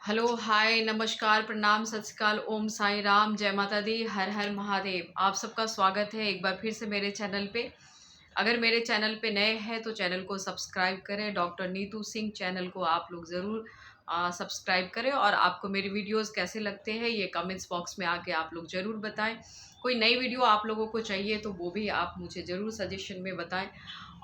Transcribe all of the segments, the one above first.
Hello, हाय, नमस्कार, प्रणाम, सत श्री अकाल, ओम साईं राम, जय माता दी, हर हर महादेव। आप सबका स्वागत है एक बार फिर से मेरे चैनल पे। अगर मेरे चैनल पे नए हैं तो चैनल को सब्सक्राइब करें। डॉक्टर नीतू सिंह चैनल को आप लोग ज़रूर सब्सक्राइब करें। और आपको मेरी वीडियोस कैसे लगते हैं ये कमेंट्स बॉक्स में आके आप लोग ज़रूर बताएं। कोई नई वीडियो आप लोगों को चाहिए तो वो भी आप मुझे ज़रूर सजेशन में बताएं।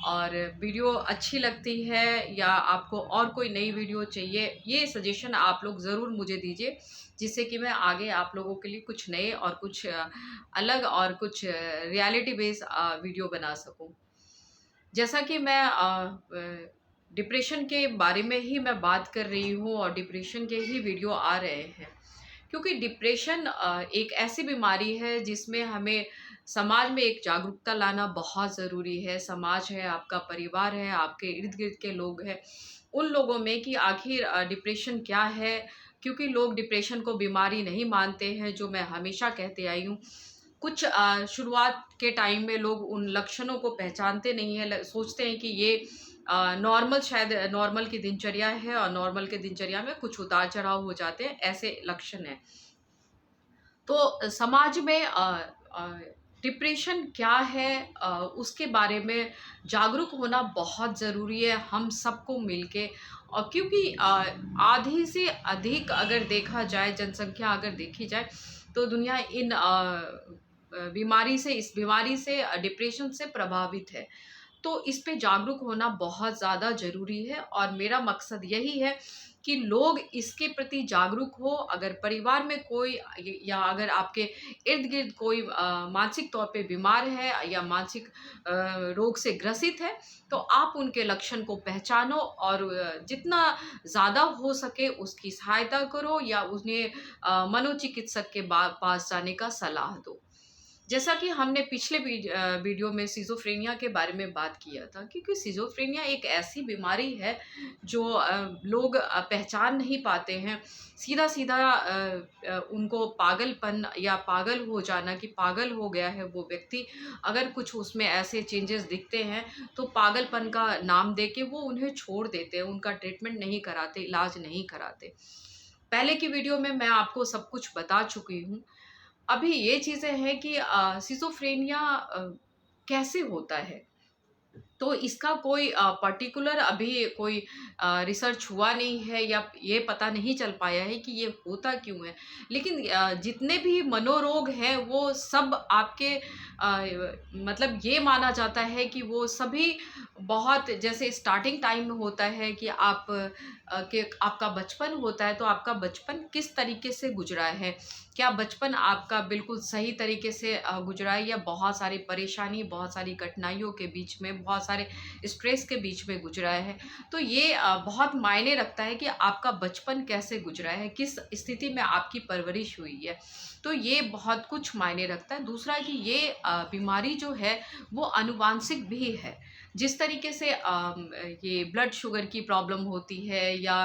और वीडियो अच्छी लगती है या आपको और कोई नई वीडियो चाहिए, ये सजेशन आप लोग ज़रूर मुझे दीजिए, जिससे कि मैं आगे आप लोगों के लिए कुछ नए और कुछ अलग और कुछ रियलिटी बेस्ड वीडियो बना सकूं। जैसा कि मैं डिप्रेशन के बारे में ही मैं बात कर रही हूँ और डिप्रेशन के ही वीडियो आ रहे हैं, क्योंकि डिप्रेशन एक ऐसी बीमारी है जिसमें हमें समाज में एक जागरूकता लाना बहुत ज़रूरी है। समाज है, आपका परिवार है, आपके इर्द गिर्द के लोग हैं, उन लोगों में कि आखिर डिप्रेशन क्या है। क्योंकि लोग डिप्रेशन को बीमारी नहीं मानते हैं, जो मैं हमेशा कहते आई हूँ। कुछ शुरुआत के टाइम में लोग उन लक्षणों को पहचानते नहीं है, सोचते हैं कि ये नॉर्मल, शायद नॉर्मल की दिनचर्या है और नॉर्मल के दिनचर्या में कुछ उतार चढ़ाव हो जाते हैं, ऐसे लक्षण हैं। तो समाज में डिप्रेशन क्या है, उसके बारे में जागरूक होना बहुत ज़रूरी है हम सबको मिलके। और क्योंकि आधी से अधिक अगर देखा जाए, जनसंख्या अगर देखी जाए, तो दुनिया इस बीमारी से, डिप्रेशन से प्रभावित है। तो इस पे जागरूक होना बहुत ज़्यादा ज़रूरी है और मेरा मकसद यही है कि लोग इसके प्रति जागरूक हो। अगर परिवार में कोई या अगर आपके इर्द-गिर्द कोई मानसिक तौर पे बीमार है या मानसिक रोग से ग्रसित है, तो आप उनके लक्षण को पहचानो और जितना ज़्यादा हो सके उसकी सहायता करो या उन्हें मनोचिकित्सक के पास जाने का सलाह दो। जैसा कि हमने पिछले वीडियो में सिज़ोफ्रेनिया के बारे में बात किया था, क्योंकि सिज़ोफ्रेनिया एक ऐसी बीमारी है जो लोग पहचान नहीं पाते हैं। सीधा-सीधा उनको पागलपन या पागल हो जाना, कि पागल हो गया है वो व्यक्ति, अगर कुछ उसमें ऐसे चेंजेस दिखते हैं, तो पागलपन का नाम देके वो उन्हें छोड़ देते हैं, उनका ट्रीटमेंट नहीं कराते, इलाज नहीं कराते। पहले की वीडियो में मैं आपको सब कुछ बता चुकी हूँ। अभी ये चीज़ें हैं कि सिज़ोफ्रेनिया कैसे होता है? तो इसका कोई पर्टिकुलर अभी कोई रिसर्च हुआ नहीं है या ये पता नहीं चल पाया है कि ये होता क्यों है। लेकिन जितने भी मनोरोग हैं वो सब आपके मतलब ये माना जाता है कि वो सभी बहुत, जैसे स्टार्टिंग टाइम में होता है कि आपका बचपन होता है, तो आपका बचपन किस तरीके से गुज़रा है? क्या बचपन आपका बिल्कुल सही तरीके से गुज़रा है या बहुत सारी परेशानी, बहुत सारी कठिनाइयों के बीच में, बहुत सारे स्ट्रेस के बीच में गुज़रा है? तो ये बहुत मायने रखता है कि आपका बचपन कैसे गुज़रा है, किस स्थिति में आपकी परवरिश हुई है। तो ये बहुत कुछ मायने रखता है। दूसरा कि ये बीमारी जो है वो आनुवांशिक भी है। जिस तरीके से ये ब्लड शुगर की प्रॉब्लम होती है या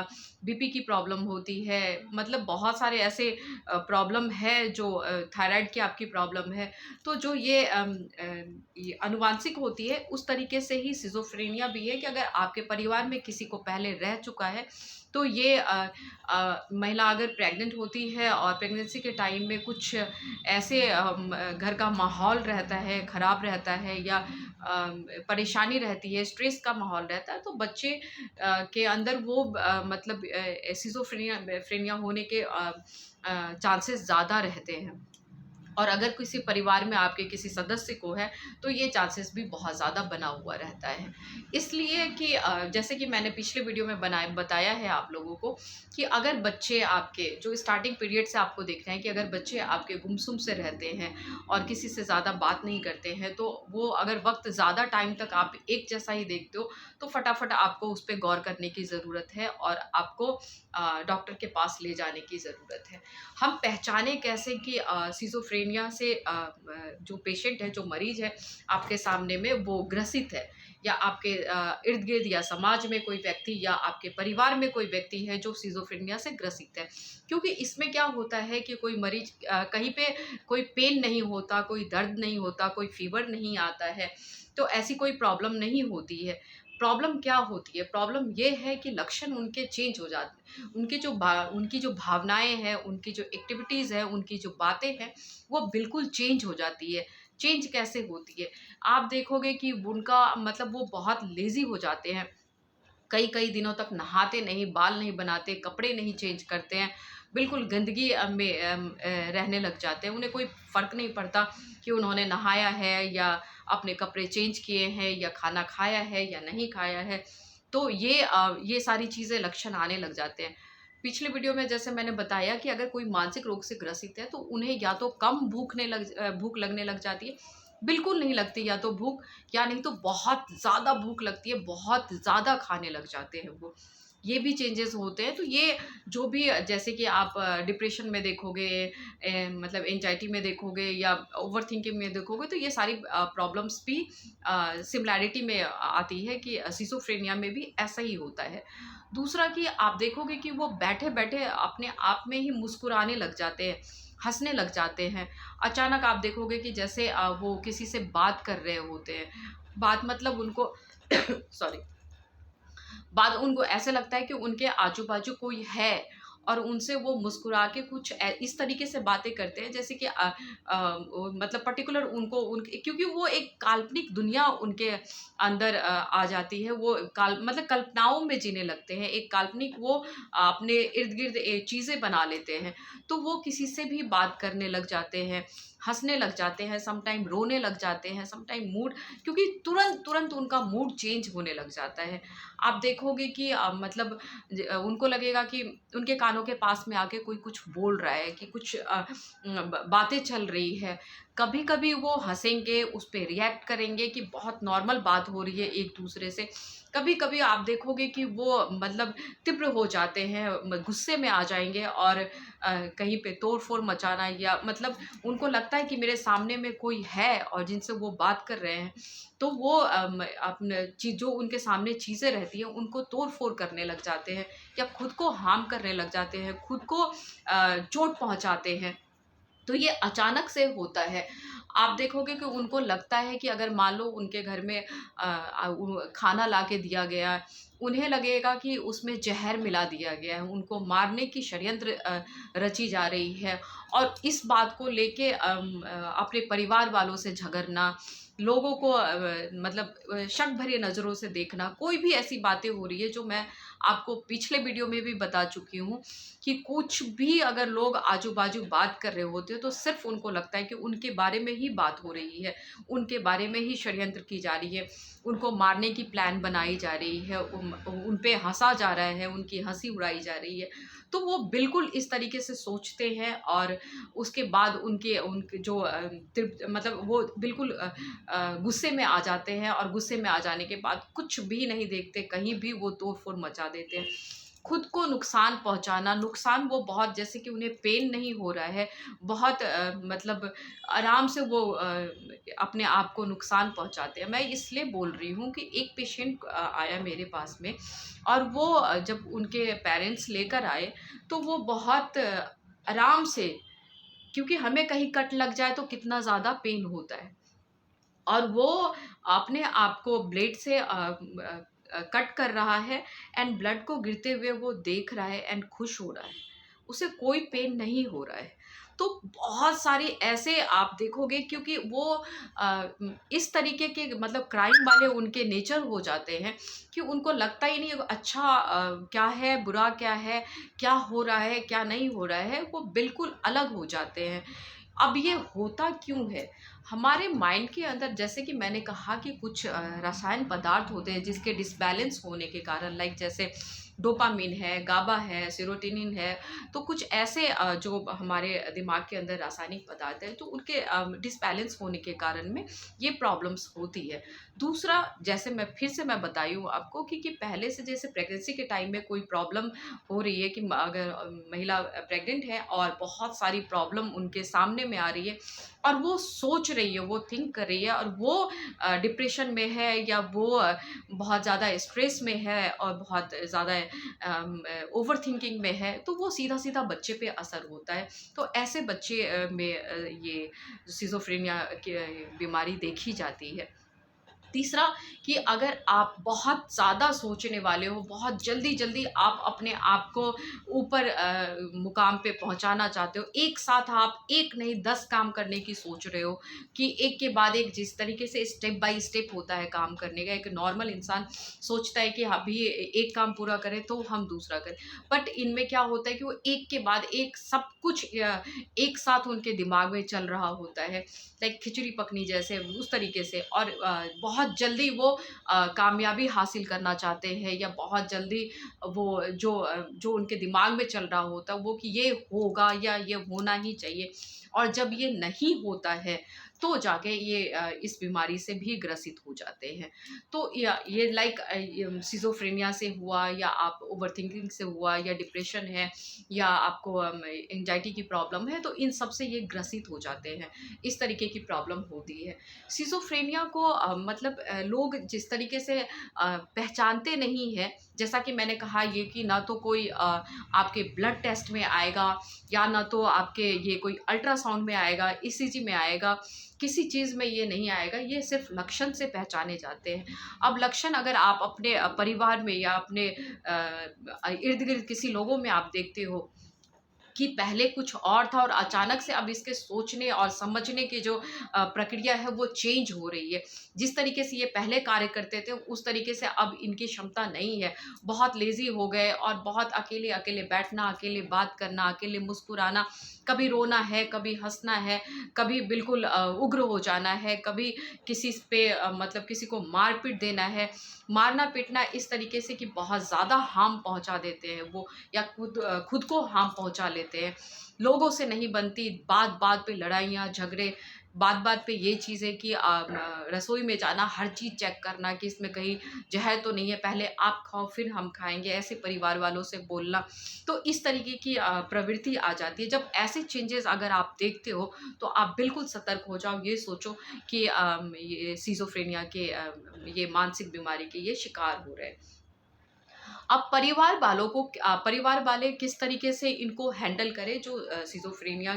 बीपी की प्रॉब्लम होती है, मतलब बहुत सारे ऐसे प्रॉब्लम है जो थायराइड की आपकी प्रॉब्लम है, तो जो ये आनुवांशिक होती है, उस तरीके से ही सिज़ोफ्रेनिया भी है कि अगर आपके परिवार में किसी को पहले रह चुका है, तो ये महिला अगर प्रेग्नेंट होती है और प्रेगनेंसी के टाइम में कुछ ऐसे घर का माहौल रहता है, ख़राब रहता है या परेशानी रहती है, स्ट्रेस का माहौल रहता है, तो बच्चे के अंदर वो मतलब सिज़ोफ्रेनिया होने के चांसेस ज़्यादा रहते हैं। और अगर किसी परिवार में आपके किसी सदस्य को है, तो ये चांसेस भी बहुत ज़्यादा बना हुआ रहता है। इसलिए कि जैसे कि मैंने पिछले वीडियो में बताया है आप लोगों को कि अगर बच्चे आपके जो स्टार्टिंग पीरियड से आपको देख रहे हैं कि अगर बच्चे आपके गुमसुम से रहते हैं और किसी से ज़्यादा बात नहीं करते हैं, तो वो अगर वक़्त ज़्यादा टाइम तक आप एक जैसा ही देखते हो, तो फटाफट आपको उस पे गौर करने की ज़रूरत है और आपको डॉक्टर के पास ले जाने की ज़रूरत है। हम पहचाने कैसे कि सिज़ोफ्रेनिया से जो पेशेंट है, जो मरीज़ है आपके सामने में, वो ग्रसित है या आपके इर्द-गिर्द या समाज में कोई व्यक्ति या आपके परिवार में कोई व्यक्ति है जो सिज़ोफ्रेनिया से ग्रसित है। क्योंकि इसमें क्या होता है कि कोई मरीज़ कहीं पे कोई पेन नहीं होता, कोई दर्द नहीं होता, कोई फ़ीवर नहीं आता है, तो ऐसी कोई प्रॉब्लम नहीं होती है। प्रॉब्लम क्या होती है? प्रॉब्लम ये है कि लक्षण उनके चेंज हो जाते हैं। उनकी जो भावनाएँ हैं, उनकी जो एक्टिविटीज़ हैं, उनकी जो बातें हैं, वो बिल्कुल चेंज हो जाती है। चेंज कैसे होती है? आप देखोगे कि उनका मतलब वो बहुत लेज़ी हो जाते हैं। कई-कई दिनों तक नहाते नहीं, बाल नहीं बनाते, कपड़े नहीं चेंज करते हैं, बिल्कुल गंदगी रहने लग जाते हैं। उन्हें कोई फ़र्क नहीं पड़ता कि उन्होंने नहाया है या अपने कपड़े चेंज किए हैं या खाना खाया है या नहीं खाया है। तो ये सारी चीज़ें लक्षण आने लग जाते हैं। पिछले वीडियो में जैसे मैंने बताया कि अगर कोई मानसिक रोग से ग्रसित है, तो उन्हें या तो कम भूख लगने लग जाती है, बिल्कुल नहीं लगती या तो भूख, या नहीं तो बहुत ज़्यादा भूख लगती है, बहुत ज़्यादा खाने लग जाते हैं वो। ये भी चेंजेस होते हैं। तो ये जो भी जैसे कि आप डिप्रेशन में देखोगे, मतलब एंग्ज़ायटी में देखोगे या ओवरथिंकिंग में देखोगे, तो ये सारी प्रॉब्लम्स भी सिमिलैरिटी में आती है कि सिज़ोफ्रेनिया में भी ऐसा ही होता है। दूसरा कि आप देखोगे कि वो बैठे-बैठे अपने आप में ही मुस्कुराने लग जाते हैं, हँसने लग जाते हैं। अचानक आप देखोगे कि जैसे वो किसी से बात कर रहे होते हैं। बात मतलब उनको सॉरी, बाद उनको ऐसे लगता है कि उनके आजू-बाजू कोई है और उनसे वो मुस्कुरा के कुछ इस तरीके से बातें करते हैं जैसे कि मतलब पर्टिकुलर उनको उनके, क्योंकि वो एक काल्पनिक दुनिया उनके अंदर आ जाती है। वो मतलब कल्पनाओं में जीने लगते हैं। एक काल्पनिक वो अपने इर्द-गिर्द चीज़ें बना लेते हैं। तो वो किसी से भी बात करने लग जाते हैं, हँसने लग जाते हैं, सम टाइम रोने लग जाते हैं, सम टाइम मूड, क्योंकि तुरंत-तुरंत उनका मूड चेंज होने लग जाता है। आप देखोगे कि मतलब उनको लगेगा कि उनके कानों के पास में आके कोई कुछ बोल रहा है, कि कुछ बातें चल रही है। कभी-कभी वो हँसेंगे, उस पे रिएक्ट करेंगे कि बहुत नॉर्मल बात हो रही है एक दूसरे से। कभी-कभी आप देखोगे कि वो मतलब तीव्र हो जाते हैं, गुस्से में आ जाएँगे और कहीं पे तोड़-फोड़ मचाना, या मतलब उनको लगता है कि मेरे सामने में कोई है और जिनसे वो बात कर रहे हैं, तो वो अपने जो उनके सामने चीज़ें रहती हैं, उनको तोड़-फोड़ करने लग जाते हैं या खुद को हार्म करने लग जाते हैं, खुद को चोट पहुँचाते हैं। तो ये अचानक से होता है। आप देखोगे कि उनको लगता है कि अगर मान लो उनके घर में खाना ला के दिया गया, उन्हें लगेगा कि उसमें ज़हर मिला दिया गया है, उनको मारने की षड्यंत्र रची जा रही है। और इस बात को लेके अपने परिवार वालों से झगड़ना, लोगों को मतलब शक भरी नज़रों से देखना, कोई भी ऐसी बातें हो रही है जो मैं आपको पिछले वीडियो में भी बता चुकी हूँ कि कुछ भी अगर लोग आजू-बाजू बात कर रहे होते हैं, तो सिर्फ़ उनको लगता है कि उनके बारे में ही बात हो रही है, उनके बारे में ही षड्यंत्र की जा रही है, उनको मारने की प्लान बनाई जा रही है, उन पे हँसा जा रहा है, उनकी हँसी उड़ाई जा रही है। तो वो बिल्कुल इस तरीके से सोचते हैं और उसके बाद उनके उनके जो मतलब वो बिल्कुल गुस्से में आ जाते हैं और गुस्से में आ जाने के बाद कुछ भी नहीं देखते, कहीं भी वो तोड़-फोड़ मचा देते हैं। खुद को नुकसान पहुँचाना, नुकसान वो बहुत, जैसे कि उन्हें पेन नहीं हो रहा है, बहुत मतलब आराम से वो अपने आप को नुकसान पहुँचाते हैं। मैं इसलिए बोल रही हूँ कि एक पेशेंट आया मेरे पास में और वो जब उनके पेरेंट्स लेकर आए, तो वो बहुत आराम से, क्योंकि हमें कहीं कट लग जाए तो कितना ज़्यादा पेन होता है। और वो अपने आप को ब्लेड से कट कर रहा है एंड ब्लड को गिरते हुए वो देख रहा है एंड खुश हो रहा है। उसे कोई पेन नहीं हो रहा है। तो बहुत सारे ऐसे आप देखोगे, क्योंकि वो इस तरीके के मतलब क्राइम वाले उनके नेचर हो जाते हैं कि उनको लगता ही नहीं है अच्छा क्या है, बुरा क्या है, क्या हो रहा है, क्या नहीं हो रहा है, वो बिल्कुल अलग हो जाते हैं। अब ये होता क्यों है? हमारे माइंड के अंदर, जैसे कि मैंने कहा कि कुछ रसायन पदार्थ होते हैं जिसके डिसबैलेंस होने के कारण, लाइक जैसे डोपामाइन है, गाबा है, सेरोटोनिन है, तो कुछ ऐसे जो हमारे दिमाग के अंदर रासायनिक पदार्थ हैं, तो उनके डिसबैलेंस होने के कारण में ये प्रॉब्लम्स होती है। दूसरा, जैसे मैं बताई हूँ आपको कि पहले से जैसे प्रेगनेंसी के टाइम में कोई प्रॉब्लम हो रही है, कि अगर महिला प्रेग्नेंट है और बहुत सारी प्रॉब्लम उनके सामने में आ रही है और वो सोच रही है, वो थिंक कर रही है और वो डिप्रेशन में है, या वो बहुत ज़्यादा स्ट्रेस में है और बहुत ज़्यादा ओवरथिंकिंग में है, तो वो सीधा-सीधा बच्चे पे असर होता है। तो ऐसे बच्चे में ये सिज़ोफ्रेनिया की बीमारी देखी जाती है। तीसरा कि अगर आप बहुत ज़्यादा सोचने वाले हो, बहुत जल्दी-जल्दी आप अपने आप को ऊपर मुकाम पे पहुँचाना चाहते हो, एक साथ आप 1 नहीं 10 काम करने की सोच रहे हो कि एक के बाद एक जिस तरीके से स्टेप बाय स्टेप होता है काम करने का, एक नॉर्मल इंसान सोचता है कि अभी एक काम पूरा करें तो हम दूसरा करें। बट इनमें क्या होता है कि वो एक के बाद एक सब कुछ एक साथ उनके दिमाग में चल रहा होता है। लाइक खिचड़ी पकनी जैसे उस तरीके से, और बहुत जल्दी वो कामयाबी हासिल करना चाहते हैं, या बहुत जल्दी वो जो उनके दिमाग में चल रहा होता है वो कि ये होगा या ये होना ही चाहिए, और जब ये नहीं होता है तो जाके ये इस बीमारी से भी ग्रसित हो जाते हैं। तो ये लाइक सिज़ोफ्रेनिया से हुआ, या आप ओवरथिंकिंग से हुआ, या डिप्रेशन है, या आपको एंग्जायटी की प्रॉब्लम है, तो इन सब से ये ग्रसित हो जाते हैं। इस तरीके की प्रॉब्लम होती है। सिज़ोफ्रेनिया को मतलब लोग जिस तरीके से पहचानते नहीं हैं, जैसा कि मैंने कहा ये कि ना तो कोई आपके ब्लड टेस्ट में आएगा, या ना तो आपके ये कोई अल्ट्रासाउंड में आएगा, ईसीजी में आएगा, किसी चीज़ में ये नहीं आएगा, ये सिर्फ़ लक्षण से पहचाने जाते हैं। अब लक्षण अगर आप अपने परिवार में या अपने इर्द-गिर्द किसी लोगों में आप देखते हो कि पहले कुछ और था और अचानक से अब इसके सोचने और समझने की जो प्रक्रिया है वो चेंज हो रही है। जिस तरीके से ये पहले कार्य करते थे उस तरीके से अब इनकी क्षमता नहीं है। बहुत लेज़ी हो गए और बहुत अकेले-अकेले बैठना, अकेले बात करना, अकेले मुस्कुराना, कभी रोना है, कभी हँसना है, कभी बिल्कुल उग्र हो जाना है, कभी किसी पे मतलब किसी को मार-पीट देना है। मारना-पीटना इस तरीके से कि बहुत ज़्यादा हार्म पहुँचा देते हैं वो, या खुद को हार्म पहुँचा लेते हैं। लोगों से नहीं बनती, बात-बात पे लड़ाइयाँ, झगड़े, बात-बात पे ये चीज़ें कि रसोई में जाना, हर चीज़ चेक करना कि इसमें कहीं ज़हर तो नहीं है, पहले आप खाओ फिर हम खाएँगे, ऐसे परिवार वालों से बोलना। तो इस तरीके की प्रवृत्ति आ जाती है। जब ऐसे चेंजेज़ अगर आप देखते हो, तो आप बिल्कुल सतर्क हो जाओ, ये सोचो कि ये सिज़ोफ्रेनिया के ये मानसिक बीमारी के ये शिकार हो रहे हैं। अब परिवार वाले किस तरीके से इनको हैंडल करें जो सिज़ोफ्रेनिया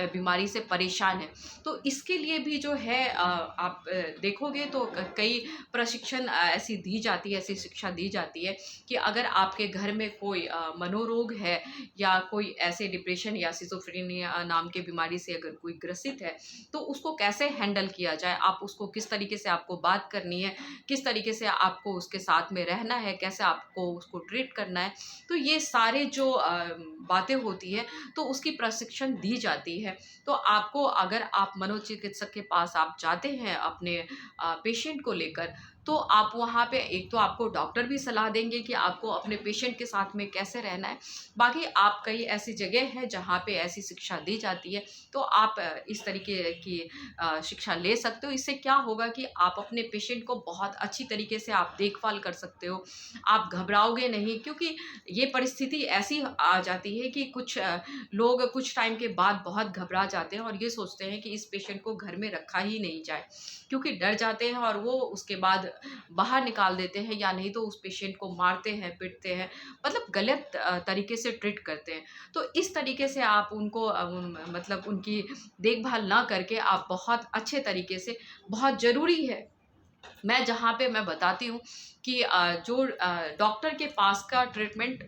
बीमारी से परेशान हैं। तो इसके लिए भी जो है आप देखोगे तो कई प्रशिक्षण ऐसी दी जाती है, ऐसी शिक्षा दी जाती है कि अगर आपके घर में कोई मनोरोग है, या कोई ऐसे डिप्रेशन या सिज़ोफ्रेनिया नाम की बीमारी से अगर कोई ग्रसित है, तो उसको कैसे हैंडल किया जाए, आप उसको किस तरीके से आपको बात करनी है, किस तरीके से आपको उसके साथ में रहना है, कैसे आपको उसको ट्रीट करना है। तो ये सारे जो बातें होती हैं, तो उसकी प्रशिक्षण दी जाती है। तो आपको अगर आप मनोचिकित्सक के पास आप जाते हैं अपने पेशेंट को लेकर, तो आप वहाँ पे एक तो आपको डॉक्टर भी सलाह देंगे कि आपको अपने पेशेंट के साथ में कैसे रहना है। बाकी आप कई ऐसी जगह हैं जहाँ पे ऐसी शिक्षा दी जाती है, तो आप इस तरीके की शिक्षा ले सकते हो। इससे क्या होगा कि आप अपने पेशेंट को बहुत अच्छी तरीके से आप देखभाल कर सकते हो। आप घबराओगे नहीं, क्योंकि ये परिस्थिति ऐसी आ जाती है कि कुछ लोग कुछ टाइम के बाद बहुत घबरा जाते हैं और ये सोचते हैं कि इस पेशेंट को घर में रखा ही नहीं जाए, क्योंकि डर जाते हैं और वो उसके बाद बाहर निकाल देते हैं, या नहीं तो उस पेशेंट को मारते हैं, पीटते हैं, मतलब गलत तरीके से ट्रीट करते हैं। तो इस तरीके से आप उनको मतलब उनकी देखभाल ना करके आप बहुत अच्छे तरीके से, बहुत ज़रूरी है, मैं जहाँ पे मैं बताती हूँ कि जो डॉक्टर के पास का ट्रीटमेंट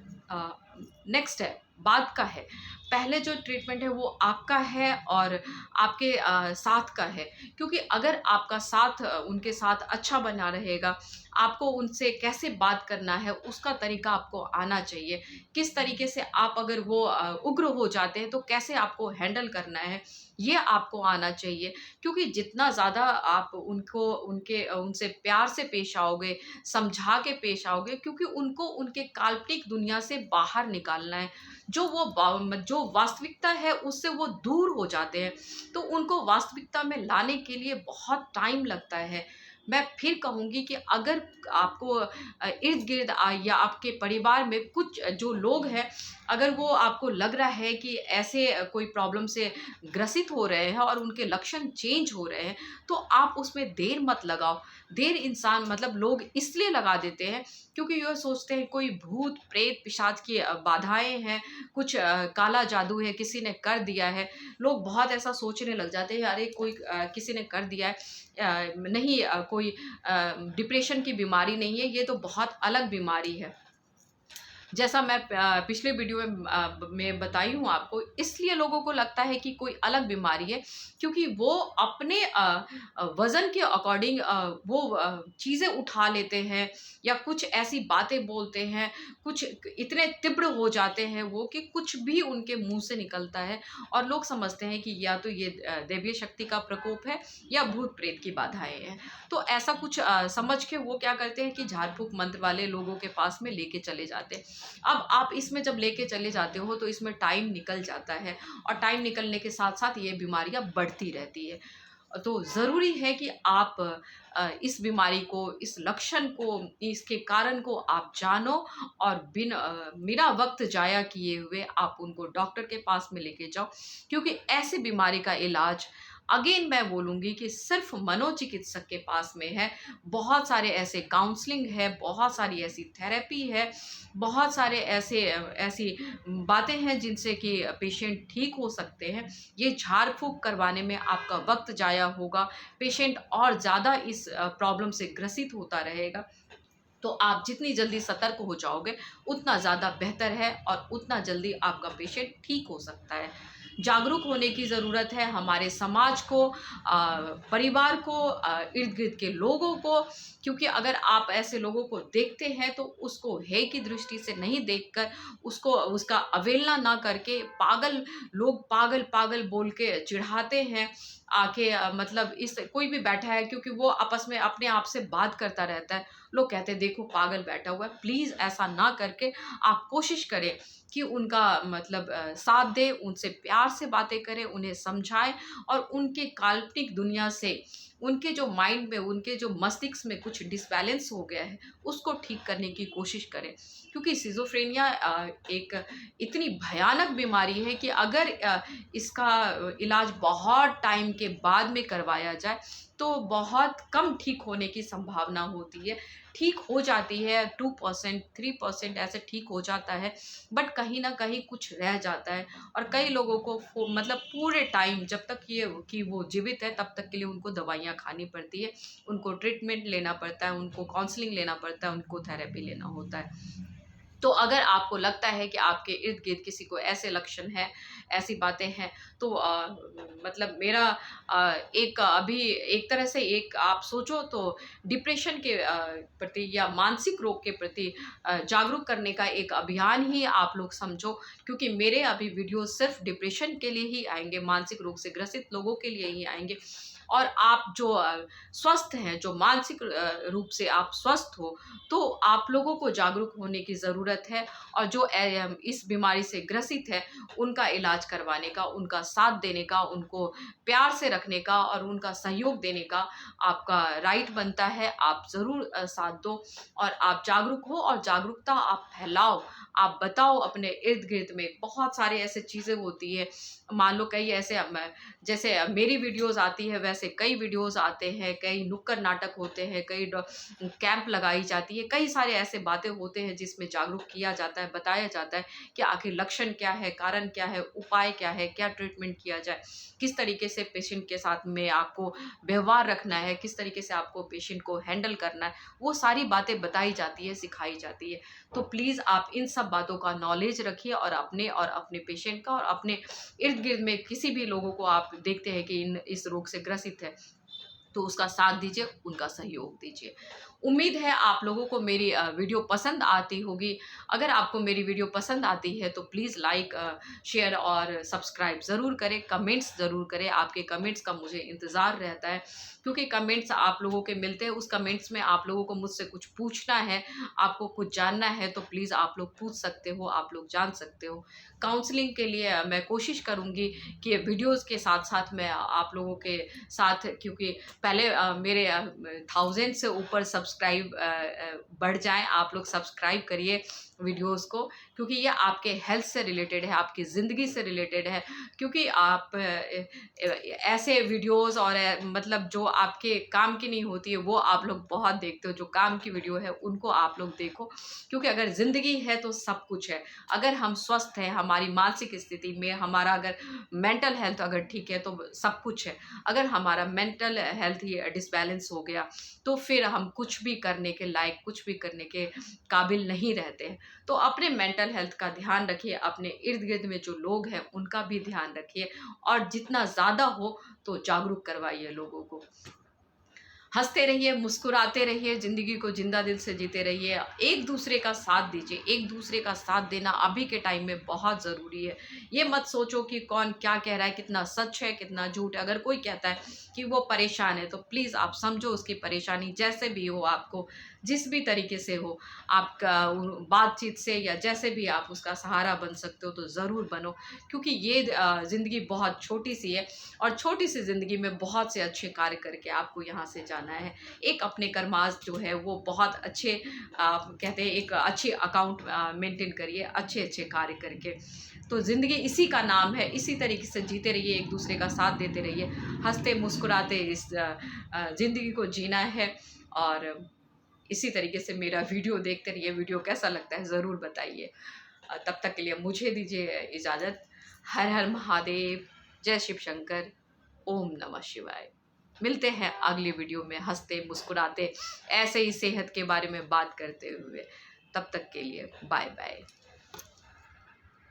नेक्स्ट है, बाद का है। पहले जो ट्रीटमेंट है वो आपका है और आपके साथ का है। क्योंकि अगर आपका साथ उनके साथ अच्छा बना रहेगा, आपको उनसे कैसे बात करना है उसका तरीका आपको आना चाहिए। किस तरीके से आप अगर वो उग्र हो जाते हैं तो कैसे आपको हैंडल करना है, ये आपको आना चाहिए। क्योंकि जितना ज़्यादा आप उनसे प्यार से पेश आओगे, समझा के पेश आओगे, क्योंकि उनको उनके काल्पनिक दुनिया से बाहर निकालना है। जो वास्तविकता है उससे वो दूर हो जाते हैं, तो उनको वास्तविकता में लाने के लिए बहुत टाइम लगता है। मैं फिर कहूँगी कि अगर आपको इर्द-गिर्द या आपके परिवार में कुछ जो लोग हैं, अगर वो आपको लग रहा है कि ऐसे कोई प्रॉब्लम से ग्रसित हो रहे हैं और उनके लक्षण चेंज हो रहे हैं, तो आप उसमें देर मत लगाओ। देर इंसान मतलब लोग इसलिए लगा देते हैं क्योंकि ये सोचते हैं कोई भूत, प्रेत, पिशाच की बाधाएँ हैं, कुछ काला जादू है, किसी ने कर दिया है। लोग बहुत ऐसा सोचने लग जाते हैं, अरे कोई किसी ने कर दिया है, नहीं कोई कोई डिप्रेशन की बीमारी नहीं है, ये तो बहुत अलग बीमारी है। जैसा मैं पिछले वीडियो में बताई हूँ आपको, इसलिए लोगों को लगता है कि कोई अलग बीमारी है, क्योंकि वो अपने वज़न के अकॉर्डिंग वो चीज़ें उठा लेते हैं या कुछ ऐसी बातें बोलते हैं, कुछ इतने तीव्र हो जाते हैं वो कि कुछ भी उनके मुँह से निकलता है और लोग समझते हैं कि या तो ये दैवीय शक्ति का प्रकोप है या भूत-प्रेत की बाधाएँ हैं। तो ऐसा कुछ समझ के वो क्या करते हैं कि झाड़-फूँक मंत्र वाले लोगों के पास में लेके चले जाते हैं। अब आप इसमें जब लेके चले जाते हो तो इसमें टाइम निकल जाता है और टाइम निकलने के साथ-साथ ये बीमारियाँ बढ़ती रहती है। तो ज़रूरी है कि आप इस बीमारी को, इस लक्षण को, इसके कारण को आप जानो और बिना वक़्त ज़ाया किए हुए आप उनको डॉक्टर के पास में लेके जाओ, क्योंकि ऐसी बीमारी का इलाज अगेन मैं बोलूँगी कि सिर्फ़ मनोचिकित्सक के पास में है। बहुत सारे ऐसे काउंसलिंग है, बहुत सारी ऐसी थेरेपी है, बहुत सारे ऐसी बातें हैं जिनसे कि पेशेंट ठीक हो सकते हैं। ये झाड़-फूँक करवाने में आपका वक़्त ज़ाया होगा, पेशेंट और ज़्यादा इस प्रॉब्लम से ग्रसित होता रहेगा। तो आप जितनी जल्दी सतर्क हो जाओगे, उतना ज़्यादा बेहतर है और उतना जल्दी आपका पेशेंट ठीक हो सकता है। जागरूक होने की ज़रूरत है हमारे समाज को, परिवार को, इर्द-गिर्द के लोगों को, क्योंकि अगर आप ऐसे लोगों को देखते हैं तो उसको हेय की दृष्टि से नहीं देखकर, उसको उसका अवहेलना ना करके लोग पागल-पागल बोल के चिढ़ाते हैं। आके मतलब इस कोई भी बैठा है क्योंकि वो आपस में अपने आप से बात करता रहता है। लोग कहते हैं देखो पागल बैठा हुआ है। प्लीज़ ऐसा ना करके आप कोशिश करें कि उनका मतलब साथ दें, उनसे प्यार से बातें करें, उन्हें समझाएँ और उनके काल्पनिक दुनिया से, उनके जो माइंड में, उनके जो मस्तिष्क में कुछ डिसबैलेंस हो गया है, उसको ठीक करने की कोशिश करें। क्योंकि सिज़ोफ्रेनिया एक इतनी भयानक बीमारी है कि अगर इसका इलाज बहुत टाइम के बाद में करवाया जाए, तो बहुत कम ठीक होने की संभावना होती है। ठीक हो जाती है 2% 3% ऐसे ठीक हो जाता है, बट कहीं न कहीं कुछ रह जाता है और कई लोगों को मतलब पूरे टाइम जब तक ये कि वो जीवित है तब तक के लिए उनको दवाइयाँ खानी पड़ती है, उनको ट्रीटमेंट लेना पड़ता है, उनको काउंसलिंग लेना पड़ता है, उनको थेरेपी लेना होता है। तो अगर आपको लगता है कि आपके इर्द-गिर्द किसी को ऐसे लक्षण हैं, ऐसी बातें हैं, तो मतलब मेरा एक अभी एक तरह से एक आप सोचो तो डिप्रेशन के प्रति या मानसिक रोग के प्रति जागरूक करने का एक अभियान ही आप लोग समझो, क्योंकि मेरे अभी वीडियो सिर्फ़ डिप्रेशन के लिए ही आएँगे, मानसिक रोग से ग्रसित लोगों के लिए ही आएँगे। और आप जो स्वस्थ हैं, जो मानसिक रूप से आप स्वस्थ हो, तो आप लोगों को जागरूक होने की ज़रूरत है और जो इस बीमारी से ग्रसित है, उनका इलाज करवाने का, उनका साथ देने का, उनको प्यार से रखने का और उनका सहयोग देने का आपका राइट बनता है। आप ज़रूर साथ दो और आप जागरूक हो और जागरूकता आप फैलाओ। आप बताओ अपने इर्द-गिर्द में बहुत सारे ऐसे चीज़ें होती हैं। मान लो कई ऐसे जैसे मेरी वीडियोज़ आती है वैसे कई वीडियोज़ आते हैं, कई नुक्कड़ नाटक होते हैं, कई कैंप लगाई जाती है, कई सारे ऐसे बातें होते हैं जिसमें जागरूक किया जाता है, बताया जाता है कि आखिर लक्षण क्या है, कारण क्या है, उपाय क्या है, क्या ट्रीटमेंट किया जाए, किस तरीके से पेशेंट के साथ में आपको व्यवहार रखना है, किस तरीके से आपको पेशेंट को हैंडल करना है, वो सारी बातें बताई जाती है, सिखाई जाती है। तो प्लीज़ आप इन सब बातों का नॉलेज रखिए और अपने पेशेंट का और अपने इर्द-गिर्द में किसी भी लोगों को आप देखते हैं कि इस रोग से ग्रसित है, तो उसका साथ दीजिए, उनका सहयोग दीजिए। उम्मीद है आप लोगों को मेरी वीडियो पसंद आती होगी। अगर आपको मेरी वीडियो पसंद आती है तो प्लीज़ लाइक, शेयर और सब्सक्राइब ज़रूर करें, कमेंट्स ज़रूर करें। आपके कमेंट्स का मुझे इंतज़ार रहता है, क्योंकि कमेंट्स आप लोगों के मिलते हैं, उस कमेंट्स में आप लोगों को मुझसे कुछ पूछना है, आपको कुछ जानना है तो प्लीज़ आप लोग पूछ सकते हो, आप लोग जान सकते हो। काउंसलिंग के लिए मैं कोशिश करूँगी कि वीडियोज़ के साथ-साथ मैं आप लोगों के साथ, क्योंकि पहले मेरे 1000 से ऊपर सब्सक्राइब बढ़ जाएँ, आप लोग सब्सक्राइब करिए वीडियोस को, क्योंकि ये आपके हेल्थ से रिलेटेड है, आपकी ज़िंदगी से रिलेटेड है। क्योंकि आप ऐसे वीडियोस और मतलब जो आपके काम की नहीं होती है वो आप लोग बहुत देखते हो। जो काम की वीडियो है उनको आप लोग देखो, क्योंकि अगर ज़िंदगी है तो सब कुछ है। अगर हम स्वस्थ हैं, हमारी मानसिक स्थिति में हमारा अगर मेंटल हेल्थ अगर ठीक है तो सब कुछ है। अगर हमारा मेंटल हेल्थ ही डिसबैलेंस हो गया तो फिर हम कुछ भी करने के लायक, कुछ भी करने के काबिल नहीं रहते हैं। तो अपने मेंटल हेल्थ का ध्यान रखिए, अपने इर्द गिर्द में जो लोग हैं उनका भी ध्यान रखिए, और जितना ज़्यादा हो तो जागरूक करवाइए लोगों को। हंसते रहिए, मुस्कुराते रहिए, ज़िंदगी को जिंदा दिल से जीते रहिए, एक दूसरे का साथ दीजिए। एक दूसरे का साथ देना अभी के टाइम में बहुत ज़रूरी है। ये मत सोचो कि कौन क्या कह रहा है, कितना सच है कितना झूठ है। अगर कोई कहता है कि वो परेशान है तो प्लीज़ आप समझो उसकी परेशानी, जैसे भी हो, आपको जिस भी तरीके से हो, आपका बातचीत से या जैसे भी आप उसका सहारा बन सकते हो तो ज़रूर बनो। क्योंकि ये ज़िंदगी बहुत छोटी सी है, और छोटी सी ज़िंदगी में बहुत से अच्छे कार्य करके आपको यहाँ से जाना है। एक अपने कर्मास जो है वो बहुत अच्छे, कहते हैं एक अच्छे अकाउंट मेंटेन करिए, अच्छे अच्छे कार्य करके। तो ज़िंदगी इसी का नाम है, इसी तरीके से जीते रहिए, एक दूसरे का साथ देते रहिए, हंसते मुस्कुराते इस ज़िंदगी को जीना है। और इसी तरीके से मेरा वीडियो देखते रहिए। वीडियो कैसा लगता है ज़रूर बताइए। तब तक के लिए मुझे दीजिए इजाज़त। हर हर महादेव, जय शिव शंकर, ओम नमः शिवाय। मिलते हैं अगली वीडियो में हंसते मुस्कुराते ऐसे ही सेहत के बारे में बात करते हुए। तब तक के लिए बाय बाय।